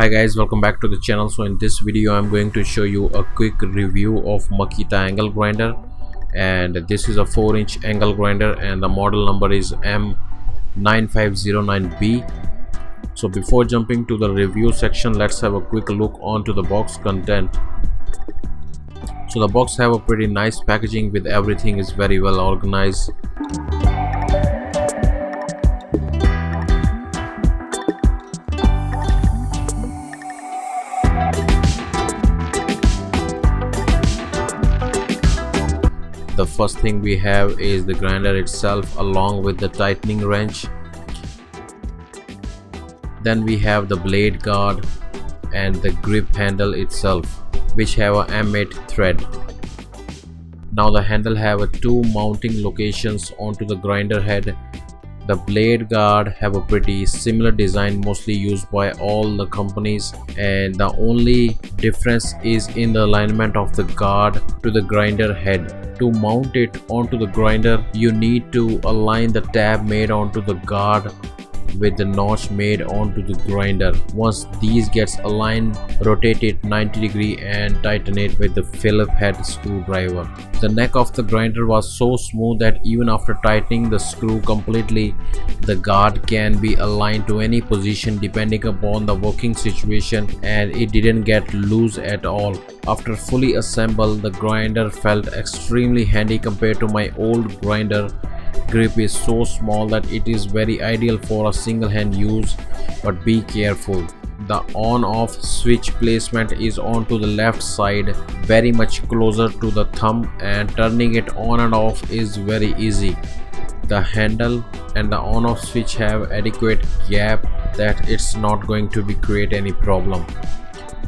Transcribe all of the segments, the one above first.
Hi guys, welcome back to the channel. So in this video I'm going to show you a quick review of Makita angle grinder, and this is a 4-inch angle grinder and the model number is M9509B. So before jumping to the review section, let's have a quick look onto the box content. So the box have a pretty nice packaging with everything is very well organized. The first thing we have is the grinder itself along with the tightening wrench. Then we have the blade guard and the grip handle itself, which have a M8 thread. Now the handle have two mounting locations onto the grinder head. The blade guard have a pretty similar design mostly used by all the companies, and the only difference is in the alignment of the guard to the grinder head. To mount it onto the grinder, you need to align the tab made onto the guard with the notch made onto the grinder. Once these gets aligned, rotate it 90 degree and tighten it with the Phillips head screwdriver. The neck of the grinder was so smooth that even after tightening the screw completely, the guard can be aligned to any position depending upon the working situation, and it didn't get loose at all. After fully assembled, the grinder felt extremely handy compared to my old grinder. Grip is so small that it is very ideal for a single hand use, but be careful. The on-off switch placement is onto the left side, very much closer to the thumb, and turning it on and off is very easy. The handle and the on-off switch have adequate gap that it's not going to create any problem.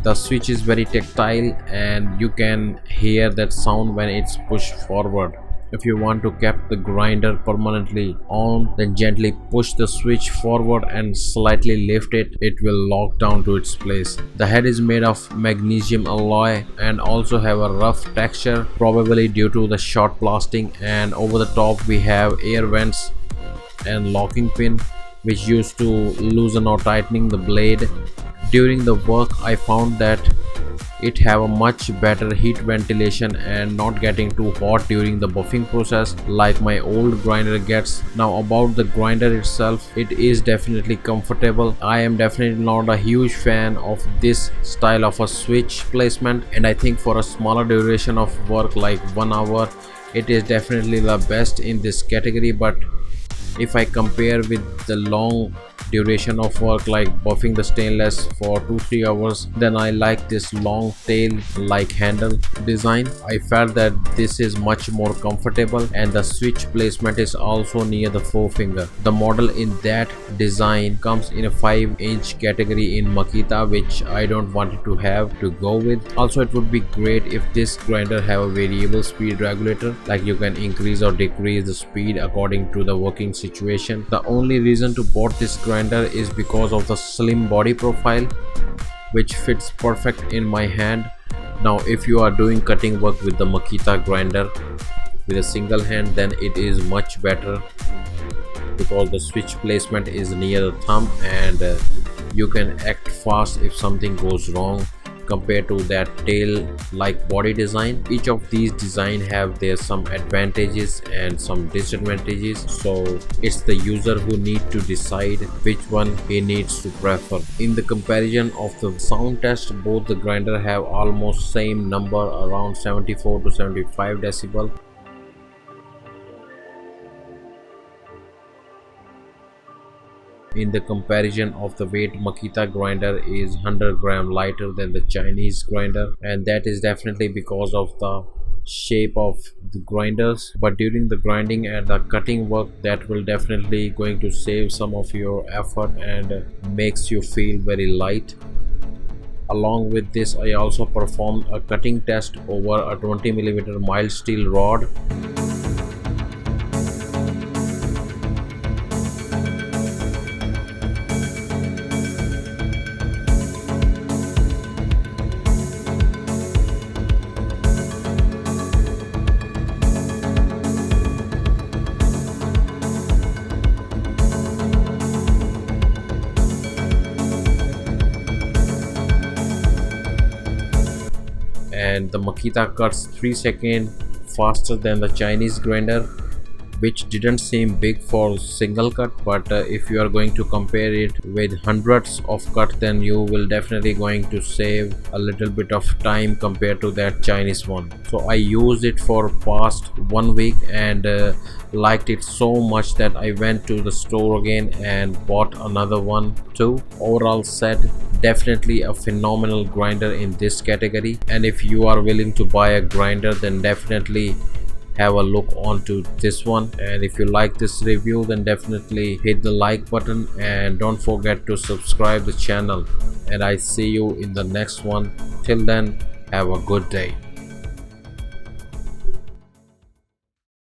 The switch is very tactile and you can hear that sound when it's pushed forward. If you want to keep the grinder permanently on, then gently push the switch forward and slightly lift it. It will lock down to its place. The head is made of magnesium alloy and also have a rough texture, probably due to the short blasting, and over the top we have air vents and locking pin which used to loosen or tightening the blade. During the work I found that it have a much better heat ventilation and not getting too hot during the buffing process like my old grinder gets. Now about the grinder itself, it is definitely comfortable. I am definitely not a huge fan of this style of a switch placement, and I think for a smaller duration of work like 1 hour, it is definitely the best in this category. But if I compare with the long duration of work like buffing the stainless for 2-3 hours, then I like this long tail like handle design. I felt that this is much more comfortable, and the switch placement is also near the forefinger. The model in that design comes in a 5-inch category in Makita, which I don't want it to have to go with. Also, it would be great if this grinder have a variable speed regulator, like you can increase or decrease the speed according to the working situation. The only reason to bought this grinder is because of the slim body profile, which fits perfect in my hand. Now if you are doing cutting work with the Makita grinder with a single hand, then it is much better because the switch placement is near the thumb and you can act fast if something goes wrong compared to that tail like body design. Each of these design have their some advantages and some disadvantages, so it's the user who need to decide which one he needs to prefer. In the comparison of the sound test, both the grinder have almost same number, around 74 to 75 decibel. In the comparison of the weight, Makita grinder is 100 gram lighter than the Chinese grinder, and that is definitely because of the shape of the grinders. But during the grinding and the cutting work, that will definitely going to save some of your effort and makes you feel very light. Along with this, I also performed a cutting test over a 20mm mild steel rod. and the Makita cuts 3 seconds faster than the Chinese grinder, which didn't seem big for single cut, but if you are going to compare it with hundreds of cuts, then you will definitely going to save a little bit of time compared to that Chinese one. So I used it for past 1 week and liked it so much that I went to the store again and bought another one too. Overall said, definitely a phenomenal grinder in this category, and if you are willing to buy a grinder, then definitely have a look onto this one. And if you like this review, then definitely hit the like button and don't forget to subscribe the channel, and I see you in the next one. Till then, have a good day.